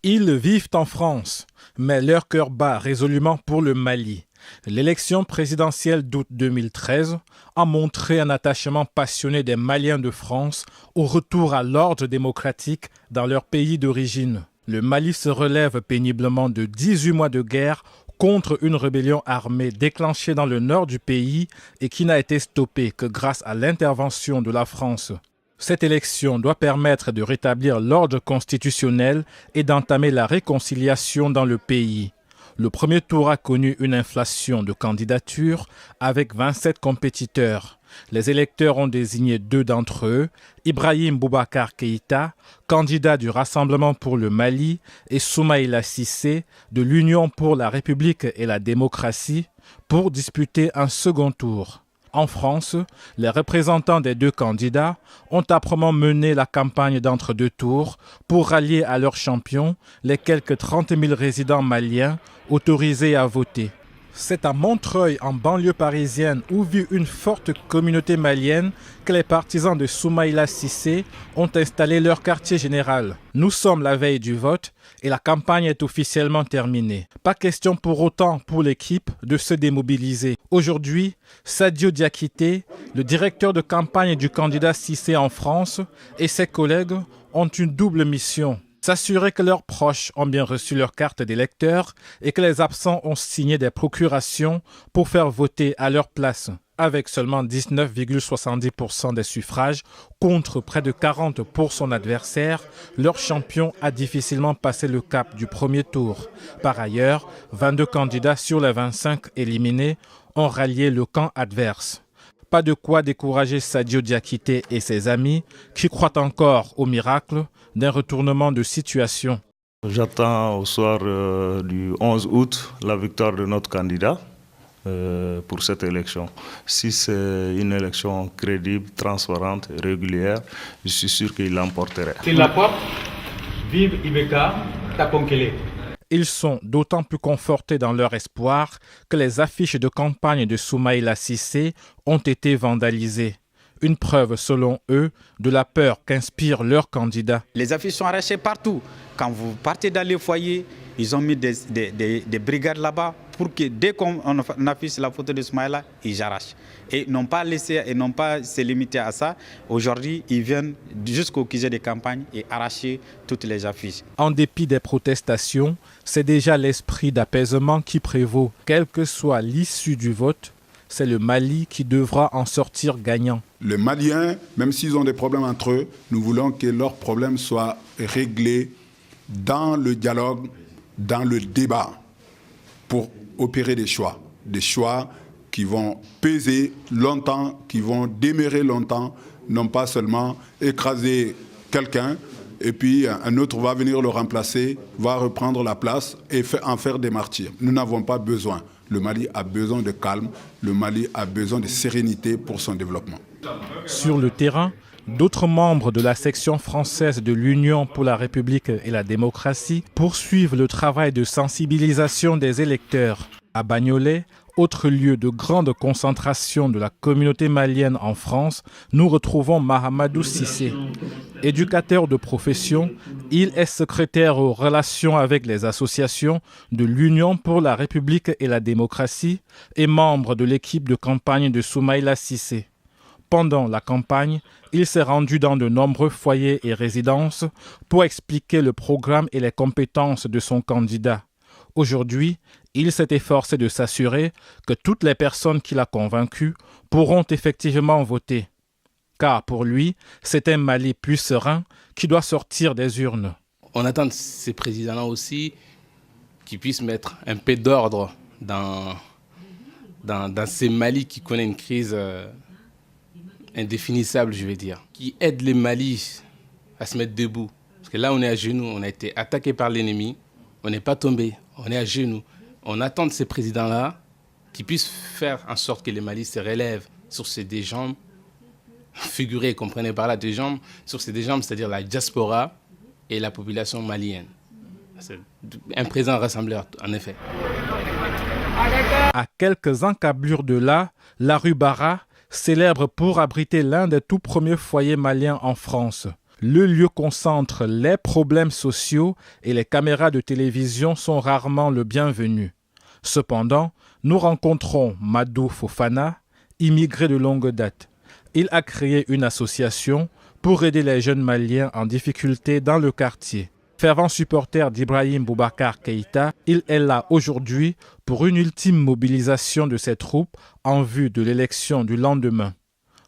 Ils vivent en France, mais leur cœur bat résolument pour le Mali. L'élection présidentielle d'août 2013 a montré un attachement passionné des Maliens de France au retour à l'ordre démocratique dans leur pays d'origine. Le Mali se relève péniblement de 18 mois de guerre contre une rébellion armée déclenchée dans le nord du pays et qui n'a été stoppée que grâce à l'intervention de la France. Cette élection doit permettre de rétablir l'ordre constitutionnel et d'entamer la réconciliation dans le pays. Le premier tour a connu une inflation de candidatures avec 27 compétiteurs. Les électeurs ont désigné 2 d'entre eux, Ibrahim Boubacar Keïta, candidat du Rassemblement pour le Mali, et Soumaïla Cissé, de l'Union pour la République et la démocratie, pour disputer un second tour. En France, les représentants des 2 candidats ont âprement mené la campagne d'entre-deux tours pour rallier à leurs champions les quelques 30 000 résidents maliens autorisés à voter. C'est à Montreuil, en banlieue parisienne, où vit une forte communauté malienne, que les partisans de Soumaïla Cissé ont installé leur quartier général. Nous sommes la veille du vote et la campagne est officiellement terminée. Pas question pour autant pour l'équipe de se démobiliser. Aujourd'hui, Sadio Diakité, le directeur de campagne du candidat Cissé en France, et ses collègues ont une double mission. S'assurer que leurs proches ont bien reçu leur carte d'électeur et que les absents ont signé des procurations pour faire voter à leur place. Avec seulement 19,70% des suffrages contre près de 40% pour son adversaire, leur champion a difficilement passé le cap du premier tour. Par ailleurs, 22 candidats sur les 25 éliminés ont rallié le camp adverse. Pas de quoi décourager Sadio Diakité et ses amis qui croient encore au miracle d'un retournement de situation. J'attends au soir du 11 août la victoire de notre candidat pour cette élection. Si c'est une élection crédible, transparente, régulière, je suis sûr qu'il l'emporterait. C'est la porte, vive Ibeka Taponkele. Ils sont d'autant plus confortés dans leur espoir que les affiches de campagne de Soumaïla Cissé ont été vandalisées. Une preuve, selon eux, de la peur qu'inspire leur candidat. Les affiches sont arrachées partout. Quand vous partez dans les foyers, ils ont mis des brigades là-bas pour que dès qu'on affiche la photo de Soumaïla, ils arrachent. Et n'ont pas laissé et n'ont pas se limité à ça. Aujourd'hui, ils viennent jusqu'au QG de campagne et arracher toutes les affiches. En dépit des protestations, c'est déjà l'esprit d'apaisement qui prévaut. Quelle que soit l'issue du vote, c'est le Mali qui devra en sortir gagnant. Les Maliens, même s'ils ont des problèmes entre eux, nous voulons que leurs problèmes soient réglés dans le dialogue, dans le débat, pour opérer des choix qui vont peser longtemps, qui vont demeurer longtemps, non pas seulement écraser quelqu'un et puis un autre va venir le remplacer, va reprendre la place et en faire des martyrs. Nous n'avons pas besoin. Le Mali a besoin de calme, le Mali a besoin de sérénité pour son développement. Sur le terrain, d'autres membres de la section française de l'Union pour la République et la démocratie poursuivent le travail de sensibilisation des électeurs. À Bagnolet, autre lieu de grande concentration de la communauté malienne en France, nous retrouvons Mahamadou Cissé. Éducateur de profession, il est secrétaire aux relations avec les associations de l'Union pour la République et la démocratie et membre de l'équipe de campagne de Soumaïla Cissé. Pendant la campagne, il s'est rendu dans de nombreux foyers et résidences pour expliquer le programme et les compétences de son candidat. Aujourd'hui, il s'est efforcé de s'assurer que toutes les personnes qu'il a convaincues pourront effectivement voter. Car pour lui, c'est un Mali plus serein qui doit sortir des urnes. On attend de ces présidents-là aussi qu'ils puissent mettre un peu d'ordre dans ces Mali qui connaissent une crise indéfinissable, je vais dire. Qui aident les Mali à se mettre debout. Parce que là, on est à genoux, on a été attaqué par l'ennemi, on n'est pas tombé, on est à genoux. On attend de ces présidents-là qui puissent faire en sorte que les Mali se relèvent sur ces deux jambes, figurées, comprenez par là, deux jambes, sur ces deux jambes, c'est-à-dire la diaspora et la population malienne. C'est un président rassembleur, en effet. À quelques encablures de là, la rue Bara, célèbre pour abriter l'un des tout premiers foyers maliens en France. le lieu concentre les problèmes sociaux et les caméras de télévision sont rarement le bienvenu. Cependant, nous rencontrons Madou Fofana, immigré de longue date. Il a créé une association pour aider les jeunes Maliens en difficulté dans le quartier. Fervent supporter d'Ibrahim Boubacar Keïta, il est là aujourd'hui pour une ultime mobilisation de ses troupes en vue de l'élection du lendemain.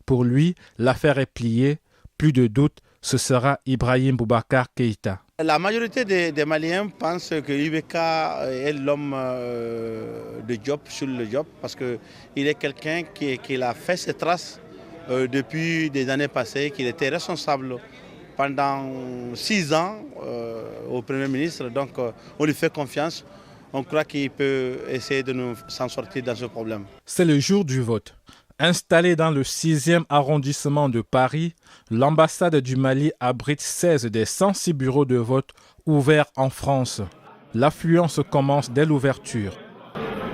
Pour lui, l'affaire est pliée, plus de doute, ce sera Ibrahim Boubacar Keïta. La majorité des Maliens pensent que IBK est l'homme de job sur le job parce qu'il est quelqu'un qui a fait ses traces depuis des années passées, qu'il était responsable pendant 6 ans au Premier ministre. Donc on lui fait confiance. On croit qu'il peut essayer de nous s'en sortir dans ce problème. C'est le jour du vote. Installée dans le 6e arrondissement de Paris, l'ambassade du Mali abrite 16 des 106 bureaux de vote ouverts en France. L'affluence commence dès l'ouverture.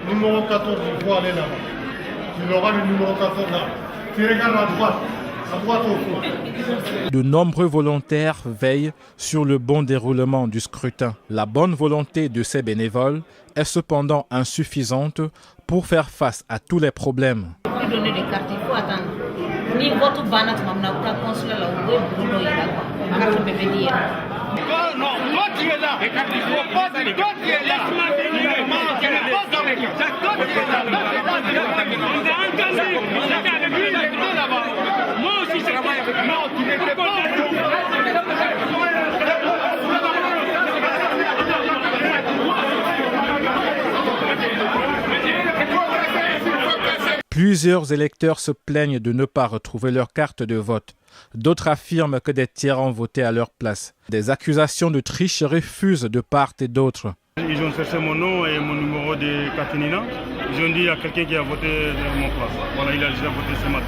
Numéro 14, il faut aller là-bas. Tu auras le numéro 14 là. Tu regardes à droite au fond. De nombreux volontaires veillent sur le bon déroulement du scrutin. La bonne volonté de ces bénévoles est cependant insuffisante pour faire face à tous les problèmes. Donner des cartes, il faut attendre. Ni votre banat, mamna consulat là, où est boulot il a quoi. Carte bébé dire. Non, toi tu es là. Il faut pas dire toi tu es là. Moi aussi je travaille avec lui. Non, tu n'étais pas. Plusieurs électeurs se plaignent de ne pas retrouver leur carte de vote. D'autres affirment que des tiers ont voté à leur place. Des accusations de triche refusent de part et d'autre. Ils ont cherché mon nom et mon numéro de carte Nina. Ils ont dit qu'il y a quelqu'un qui a voté de mon place. Voilà, il a déjà voté ce matin.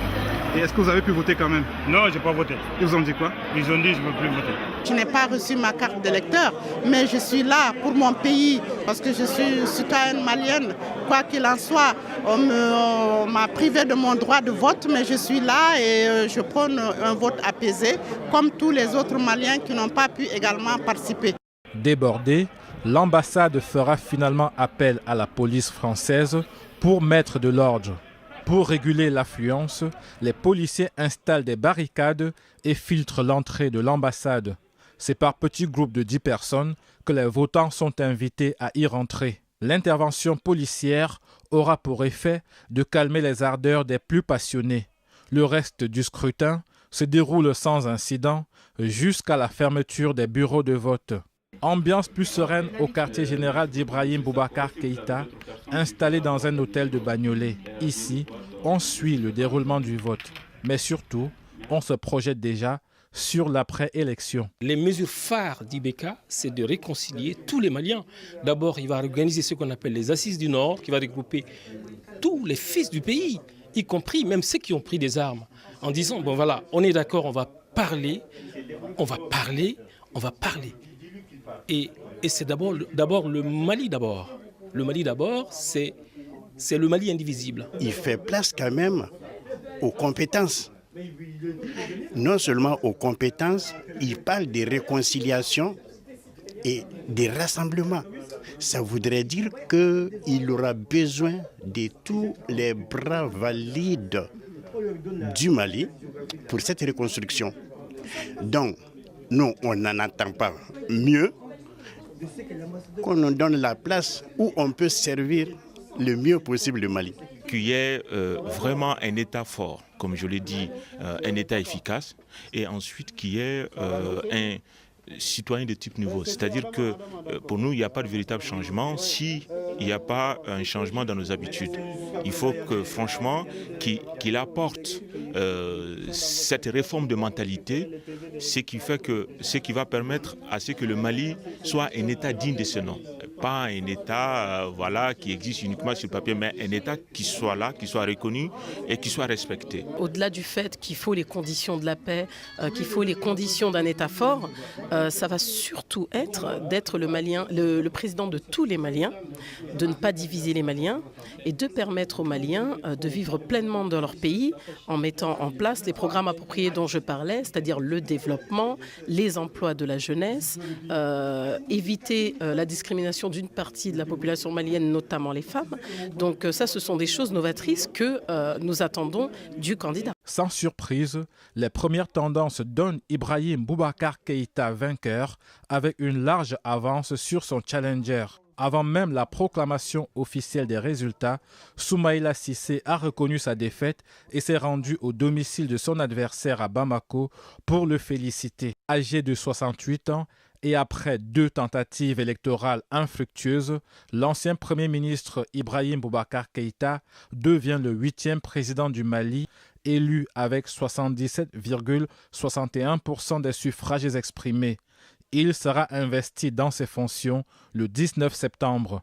Et est-ce que vous avez pu voter quand même? Non, je n'ai pas voté. Ils vous ont dit quoi? Ils ont dit que je ne peux plus voter. Je n'ai pas reçu ma carte d'électeur, mais je suis là pour mon pays parce que je suis citoyenne malienne. Quoi qu'il en soit, on m'a privé de mon droit de vote, mais je suis là et je prône un vote apaisé, comme tous les autres Maliens qui n'ont pas pu également participer. Débordée, l'ambassade fera finalement appel à la police française pour mettre de l'ordre. Pour réguler l'affluence, les policiers installent des barricades et filtrent l'entrée de l'ambassade. C'est par petits groupes de 10 personnes que les votants sont invités à y rentrer. L'intervention policière aura pour effet de calmer les ardeurs des plus passionnés. Le reste du scrutin se déroule sans incident jusqu'à la fermeture des bureaux de vote. Ambiance plus sereine au quartier général d'Ibrahim Boubacar Keïta, installé dans un hôtel de Bagnolet. Ici, on suit le déroulement du vote. Mais surtout, on se projette déjà sur l'après-élection. Les mesures phares d'IBK, c'est de réconcilier tous les Maliens. D'abord, il va organiser ce qu'on appelle les Assises du Nord, qui va regrouper tous les fils du pays, y compris même ceux qui ont pris des armes, en disant, bon voilà, on est d'accord, on va parler. Et c'est d'abord le Mali d'abord. Le Mali d'abord, c'est le Mali indivisible. Il fait place quand même aux compétences. Non seulement aux compétences, il parle de réconciliation et de rassemblement. Ça voudrait dire qu'il aura besoin de tous les bras valides du Mali pour cette reconstruction. Donc, nous, on n'en attend pas mieux qu'on nous donne la place où on peut servir le mieux possible le Mali. Qu'il y ait vraiment un État fort, comme je l'ai dit, un État efficace, et ensuite qu'il y ait un citoyen de type nouveau. C'est-à-dire que pour nous, il n'y a pas de véritable changement s'il n'y a pas un changement dans nos habitudes. Il faut que, franchement, qu'il apporte cette réforme de mentalité, ce qui va permettre à ce que le Mali soit un État digne de ce nom. Pas un État qui existe uniquement sur le papier, mais un État qui soit là, qui soit reconnu et qui soit respecté. Au-delà du fait qu'il faut les conditions de la paix, qu'il faut les conditions d'un État fort, ça va surtout être d'être le président de tous les Maliens de ne pas diviser les Maliens et de permettre aux Maliens de vivre pleinement dans leur pays en mettant en place les programmes appropriés dont je parlais, c'est-à-dire le développement, les emplois de la jeunesse, éviter la discrimination d'une partie de la population malienne, notamment les femmes. Donc ça, ce sont des choses novatrices que nous attendons du candidat. Sans surprise, les premières tendances donnent Ibrahim Boubacar Keïta vainqueur avec une large avance sur son challenger. Avant même la proclamation officielle des résultats, Soumaïla Cissé a reconnu sa défaite et s'est rendu au domicile de son adversaire à Bamako pour le féliciter. Âgé de 68 ans et après 2 tentatives électorales infructueuses, l'ancien Premier ministre Ibrahim Boubacar Keïta devient le 8e président du Mali, élu avec 77,61% des suffrages exprimés. Il sera investi dans ses fonctions le 19 septembre.